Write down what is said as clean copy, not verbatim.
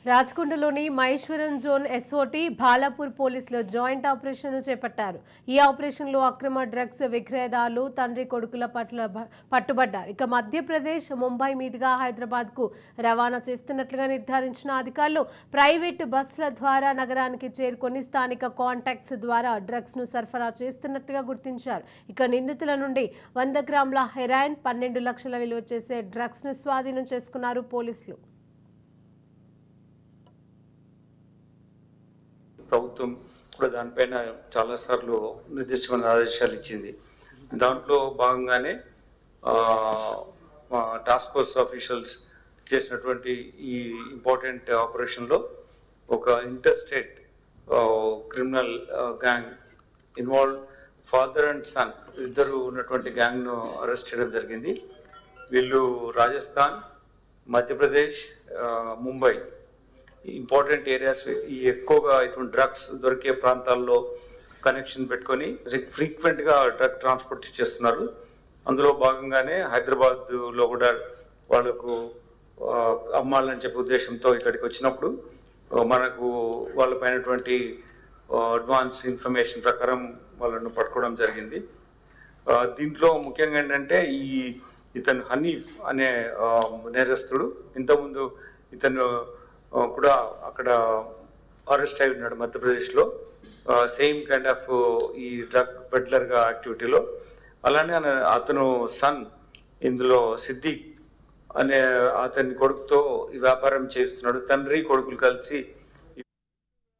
రాచకొండలోని Maheshwaram zone SOT Balapur పోలీసులు joint operation చేపట్టారు. ఈ ఆపరేషన్లో అక్రమ డ్రగ్స్ విక్రయదారులు తండ్రి కొడుకుల పట్టుబడ్డారు. ఇక మధ్యప్రదేశ్ ముంబై మీదుగా హైదరాబాద్ కు రవాణా చేస్తున్నట్లుగా నిర్ధారించిన అధికారులు ప్రైవేట్ బస్సుల ద్వారా నగరానికి చేరుకొని స్థానిక కాంటాక్ట్స్ ద్వారా డ్రగ్స్ ను సరఫరా చేస్తున్నట్లుగా గుర్తించారు. ఇక నిందితుల నుండి 100 గ్రాముల హెరాయిన్ 12 లక్షల విలువ చేసే డ్రగ్స్ ను స్వాధీనం చేసుకున్నారు పోలీసులు. ప్రభుత్వం కూడా దానిపైన చాలాసార్లు నిర్దిష్టమైన ఆదేశాలు ఇచ్చింది. దాంట్లో భాగంగానే టాస్క్ ఫోర్స్ ఆఫీషియల్స్ చేసినటువంటి ఈ ఇంపార్టెంట్ ఆపరేషన్లో ఒక interstate criminal gang involve father and son ఇద్దరు ఉన్నటువంటి గ్యాంగ్ను అరెస్ట్ చేయడం జరిగింది. వీళ్ళు రాజస్థాన్, మధ్యప్రదేశ్, ముంబై ఇంపార్టెంట్ ఏరియాస్ ఈ ఎక్కువగా ఇటువంటి డ్రగ్స్ దొరికే ప్రాంతాల్లో కనెక్షన్ పెట్టుకొని ఫ్రీక్వెంట్గా డ్రగ్ ట్రాన్స్పోర్ట్ చేస్తున్నారు. అందులో భాగంగానే హైదరాబాద్లో కూడా వాళ్ళకు అమ్మాలని చెప్పే ఉద్దేశంతో ఇక్కడికి వచ్చినప్పుడు మనకు వాళ్ళపైనటువంటి అడ్వాన్స్ ఇన్ఫర్మేషన్ ప్రకారం వాళ్ళను పట్టుకోవడం జరిగింది. దీంట్లో ముఖ్యంగా ఏంటంటే ఇతను హనీఫ్ అనే నేరస్తుడు ఇంతకుముందు ఇతను కూడా అక్కడ అరెస్ట్ అయి ఉన్నాడు మధ్యప్రదేశ్లో, సేమ్ కైండ్ ఆఫ్ ఈ డ్రగ్ పెడ్లర్గా యాక్టివిటీలో. అలానే అతను సన్ ఇందులో సిద్దిక్ అనే అతని కొడుకుతో ఈ వ్యాపారం చేస్తున్నాడు. తండ్రి కొడుకులు కలిసి